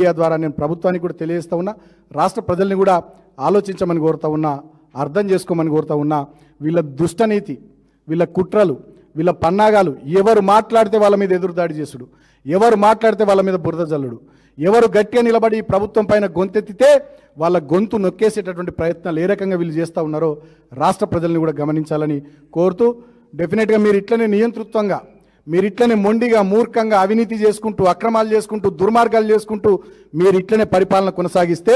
Media ద్వారా నేను ప్రభుత్వానికి కూడా తెలియజేస్తా ఉన్నా, రాష్ట్ర ప్రజల్ని కూడా ఆలోచించమని కోరుతా ఉన్నా, అర్థం చేసుకోమని కోరుతా ఉన్నా. వీళ్ళ దుష్టనీతి, వీళ్ళ కుట్రలు, వీళ్ళ పన్నాగాలు, ఎవరు మాట్లాడితే వాళ్ళ మీద ఎదురుదాడి చేసుడు, ఎవరు మాట్లాడితే వాళ్ళ మీద బురద జల్లుడు, ఎవరు గట్టిగా నిలబడి ప్రభుత్వం పైన గొంతెత్తితే వాళ్ళ గొంతు నొక్కేసేటటువంటి ప్రయత్నాలు ఏ రకంగా వీళ్ళు చేస్తూ ఉన్నారో రాష్ట్ర ప్రజల్ని కూడా గమనించాలని కోరుతూ, డెఫినెట్గా మీరు ఇట్లనే నియంతృత్వంగా, మీరు ఇట్లనే మొండిగా, మూర్ఖంగా అవినీతి చేసుకుంటూ, అక్రమాలు చేసుకుంటూ, దుర్మార్గాలు చేసుకుంటూ మీరు ఇట్లనే పరిపాలన కొనసాగిస్తే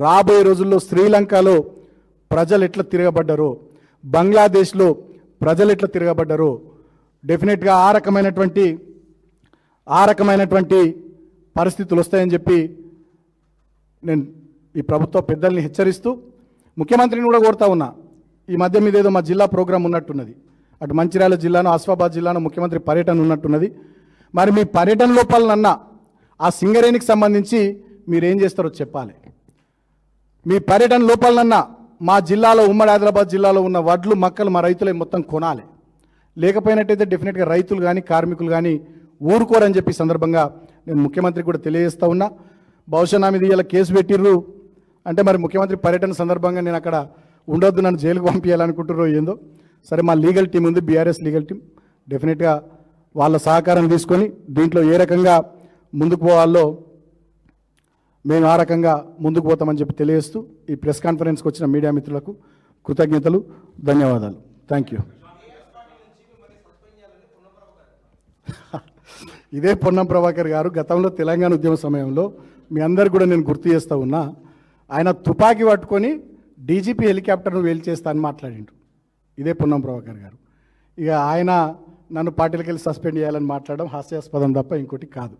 రాబోయే రోజుల్లో శ్రీలంకలో ప్రజలు ఎట్లా తిరగబడ్డారో, బంగ్లాదేశ్లో ప్రజలు ఎట్లా తిరగబడ్డారో డెఫినెట్గా ఆ రకమైనటువంటి పరిస్థితులు వస్తాయని చెప్పి నేను ఈ ప్రభుత్వ పెద్దల్ని హెచ్చరిస్తూ ముఖ్యమంత్రిని కూడా కోరుతా ఉన్నా. ఈ మధ్య మీద ఏదో మా జిల్లా ప్రోగ్రాం ఉన్నట్టున్నది, అటు మంచిర్యాల జిల్లాను, ఆసిఫాబాద్ జిల్లాను ముఖ్యమంత్రి పర్యటన ఉన్నట్టున్నది. మరి మీ పర్యటన లోపలనన్నా ఆ సింగరేణికి సంబంధించి మీరేం చేస్తారో చెప్పాలి. మీ పర్యటన లోపలనన్నా మా జిల్లాలో, ఉమ్మడి ఆదిలాబాద్ జిల్లాలో ఉన్న వడ్లు, మక్కలు మా రైతులే మొత్తం కొనాలి. లేకపోయినట్టయితే డెఫినెట్గా రైతులు కానీ, కార్మికులు కానీ ఊరుకోరని చెప్పి సందర్భంగా నేను ముఖ్యమంత్రికి కూడా తెలియజేస్తూ ఉన్నా. బహుశా నా మీద ఇలా కేసు పెట్టిర్రు అంటే మరి ముఖ్యమంత్రి పర్యటన సందర్భంగా నేను అక్కడ ఉండొద్దు, నన్ను జైలుకు పంపించాలనుకుంటుర్రో ఏందో. సరే, మా లీగల్ టీం ఉంది, బీఆర్ఎస్ లీగల్ టీం, డెఫినెట్గా వాళ్ళ సహకారం తీసుకొని దీంట్లో ఏ రకంగా ముందుకు పోవాలో మేము ఆ రకంగా ముందుకు పోతామని చెప్పి తెలియజేస్తూ ఈ ప్రెస్ కాన్ఫరెన్స్కి వచ్చిన మీడియా మిత్రులకు కృతజ్ఞతలు, ధన్యవాదాలు. Thank you. ఇదే పొన్నం ప్రభాకర్ గారు గతంలో తెలంగాణ ఉద్యమ సమయంలో మీ అందరు కూడా నేను గుర్తు చేస్తూ ఉన్నా, ఆయన తుపాకీ పట్టుకొని డీజీపీ హెలికాప్టర్ను వేల్చేస్తా అని మాట్లాడిండు. ఇదే పొన్నం ప్రభాకర్ గారు. ఇక ఆయన నన్ను పార్టీలకు వెళ్ళి సస్పెండ్ చేయాలని మాట్లాడడం హాస్యాస్పదం తప్ప ఇంకోటి కాదు.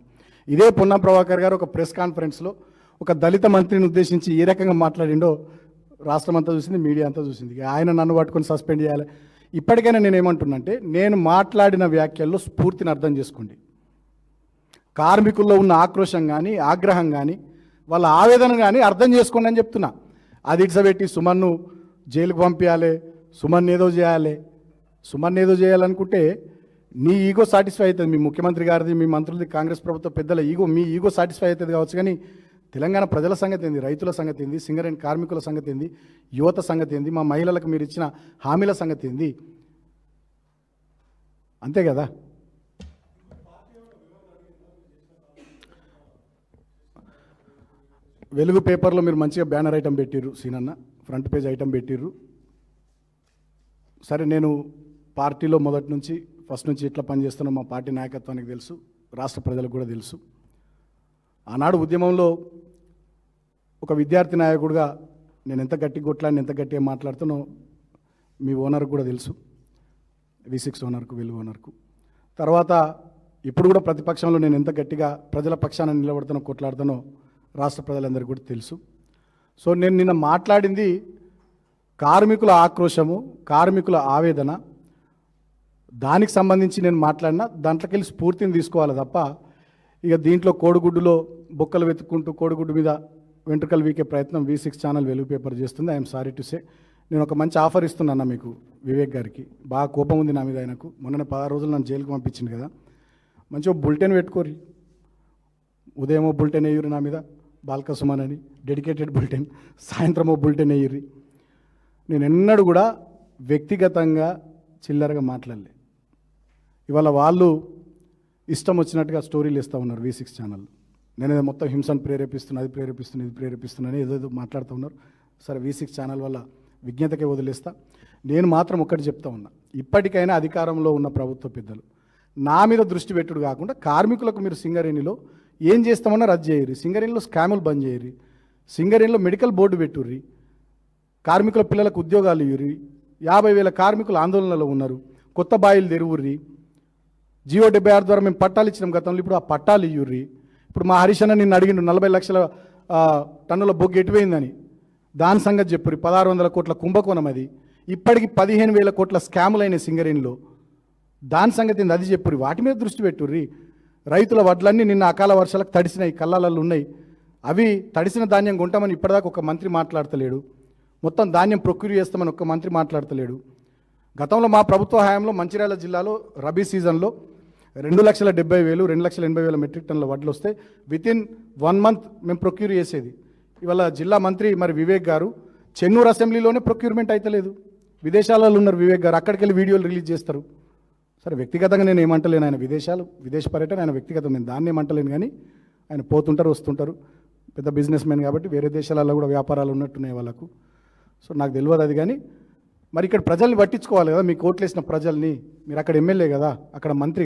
ఇదే పొన్నం ప్రభాకర్ గారు ఒక ప్రెస్ కాన్ఫరెన్స్లో ఒక దళిత మంత్రిని ఉద్దేశించి ఏ రకంగా మాట్లాడిండో రాష్ట్రం అంతా చూసింది, మీడియా అంతా చూసింది. ఇక ఆయన నన్ను పట్టుకొని సస్పెండ్ చేయాలి. ఇప్పటికైనా నేను ఏమంటున్నంటే, నేను మాట్లాడిన వ్యాఖ్యల్లో స్ఫూర్తిని అర్థం చేసుకోండి. కార్మికుల్లో ఉన్న ఆక్రోశం కానీ, ఆగ్రహం కానీ, వాళ్ళ ఆవేదన కానీ అర్థం చేసుకోండి అని చెప్తున్నా. అది ఇడ్సబెట్టి సుమన్ను జైలుకు పంపించాలి, సుమన్ ఏదో చేయాలనుకుంటే నీ ఈగో సాటిస్ఫై అవుతుంది. మీ ముఖ్యమంత్రి గారిది, మీ మంత్రులది, కాంగ్రెస్ ప్రభుత్వ పెద్దల మీ ఈగో సాటిస్ఫై అవుతుంది కావచ్చు. కానీ తెలంగాణ ప్రజల సంగతి ఏంది, రైతుల సంగతి ఏంది, సింగరేణి కార్మికుల సంగతి ఏంది, యువత సంగతి ఏంది, మా మహిళలకు మీరు ఇచ్చిన హామీల సంగతి ఏంది? అంతే కదా. వెలుగు పేపర్లో మీరు మంచిగా బ్యానర్ ఐటమ్ పెట్టిర్రు, సీనన్న ఫ్రంట్ పేజ్ ఐటమ్ పెట్టిర్రు. సరే, నేను పార్టీలో ఫస్ట్ నుంచి ఎట్లా పనిచేస్తున్నా మా పార్టీ నాయకత్వానికి తెలుసు, రాష్ట్ర ప్రజలకు కూడా తెలుసు. ఆనాడు ఉద్యమంలో ఒక విద్యార్థి నాయకుడిగా నేను ఎంత గట్టిగా కొట్లాడిని, ఎంత గట్టిగా మాట్లాడుతానో మీ ఓనర్కి కూడా తెలుసు, V6 ఓనర్కు, వెలుగు ఓనర్కు. తర్వాత ఇప్పుడు కూడా ప్రతిపక్షంలో నేను ఎంత గట్టిగా ప్రజల పక్షాన నిలబడతానో, కొట్లాడుతానో రాష్ట్ర ప్రజలందరికీ కూడా తెలుసు. సో నేను నిన్న మాట్లాడింది కార్మికుల ఆక్రోశము, కార్మికుల ఆవేదన, దానికి సంబంధించి నేను మాట్లాడినా. దాంట్లోకి వెళ్ళి స్ఫూర్తిని తీసుకోవాలి తప్ప ఇక దీంట్లో కోడిగుడ్డులో బొక్కలు వెతుక్కుంటూ కోడిగుడ్డు మీద వెంట్రుకలు వీకే ప్రయత్నం V6 ఛానల్ వెలుగు పేపర్ చేస్తుంది. I'm sorry to say. నేను ఒక మంచి ఆఫర్ ఇస్తున్నాను మీకు, వివేక్ గారికి. బాగా కోపం ఉంది నా మీద ఆయనకు. మొన్న 16 రోజులు నన్ను జైలుకు పంపించింది కదా. మంచిగా బులెటిన్ పెట్టుకోరి, ఉదయమో బులెటిన్ వేయరు నా మీద, బాల్క సుమన్ అని డెడికేటెడ్ బులెటిన్, సాయంత్రమో బులెటిన్ వేయర్రి. నేను ఎన్నడూ కూడా వ్యక్తిగతంగా చిల్లరగా మాట్లాడలే. ఇవాళ వాళ్ళు ఇష్టం వచ్చినట్టుగా స్టోరీలు ఇస్తూ ఉన్నారు V6 ఛానల్. నేను మొత్తం హింసను ప్రేరేపిస్తున్నా, అది ప్రేరేపిస్తున్నా, ఇది ప్రేరేపిస్తున్నాను ఏదో మాట్లాడుతూ ఉన్నారు. సరే, V6 ఛానల్ వల్ల విజ్ఞతకే వదిలేస్తా. నేను మాత్రం ఒక్కటి చెప్తా ఉన్నా, ఇప్పటికైనా అధికారంలో ఉన్న ప్రభుత్వ పెద్దలు నా మీద దృష్టి పెట్టుడు కాకుండా కార్మికులకు మీరు సింగరేణిలో ఏం చేస్తామన్నా రద్దు చేయరు, సింగరేణిలో స్కాములు బంద్ చేయరు, సింగరేణిలో మెడికల్ బోర్డు పెట్టుర్రి, కార్మికుల పిల్లలకు ఉద్యోగాలు ఇవ్వరి, 50,000 కార్మికులు ఆందోళనలో ఉన్నారు, కొత్త బాయిలు తెరువుర్రి, జియో 76 ద్వారా మేము పట్టాలు ఇచ్చినాం గతంలో, ఇప్పుడు ఆ పట్టాలు ఇవ్వరి. ఇప్పుడు మా హరీష్ అన్న నిన్ను అడిగిండు 40 లక్షల టన్నుల బొగ్గు ఎటుపోయిందని, దాని సంగతి చెప్పుర్రి. 1600 కోట్ల కుంభకోణం అది. ఇప్పటికి 15,000 కోట్ల స్కాములైన సింగరేణిలో, దాని సంగతి ఏంది అది చెప్పుర్రి. వాటి మీద దృష్టి పెట్టుర్రి. రైతుల వడ్లన్నీ నిన్న అకాల వర్షాలకు తడిసినాయి, కళ్ళాలలో ఉన్నాయి. అవి తడిసిన ధాన్యం కొంటామని ఇప్పటిదాకా ఒక మంత్రి మాట్లాడతలేడు. మొత్తం ధాన్యం ప్రొక్యూర్ చేస్తామని ఒక్క మంత్రి మాట్లాడతలేడు. గతంలో మా ప్రభుత్వ హయాంలో మంచిర్యాల జిల్లాలో రబీ సీజన్లో 2,70,000 2,80,000 మెట్రిక్ టన్నుల వడ్లు వస్తే వితిన్ 1 మంత్ మేము ప్రొక్యూర్ చేసేది. ఇవాళ జిల్లా మంత్రి మరి వివేక్ గారు చెన్నూరు అసెంబ్లీలోనే ప్రొక్యూర్మెంట్ అయితలేదు. విదేశాలలో ఉన్నారు వివేక్ గారు, అక్కడికి వెళ్ళి వీడియోలు రిలీజ్ చేస్తారు. సరే వ్యక్తిగతంగా నేను ఏమంటలేను, ఆయన విదేశ పర్యటన ఆయన వ్యక్తిగతం, నేను దాన్ని ఏమంటలేను. కానీ ఆయన పోతుంటారు వస్తుంటారు, పెద్ద బిజినెస్ మ్యాన్ కాబట్టి వేరే దేశాలలో కూడా వ్యాపారాలు ఉన్నట్టున్నాయి వాళ్ళకు. సో నాకు తెలియదు అది. కానీ మరి ఇక్కడ ప్రజల్ని పట్టించుకోవాలి కదా, మీకు ఓట్లేసిన ప్రజల్ని. మీరు అక్కడ ఎమ్మెల్యే కదా, అక్కడ మంత్రి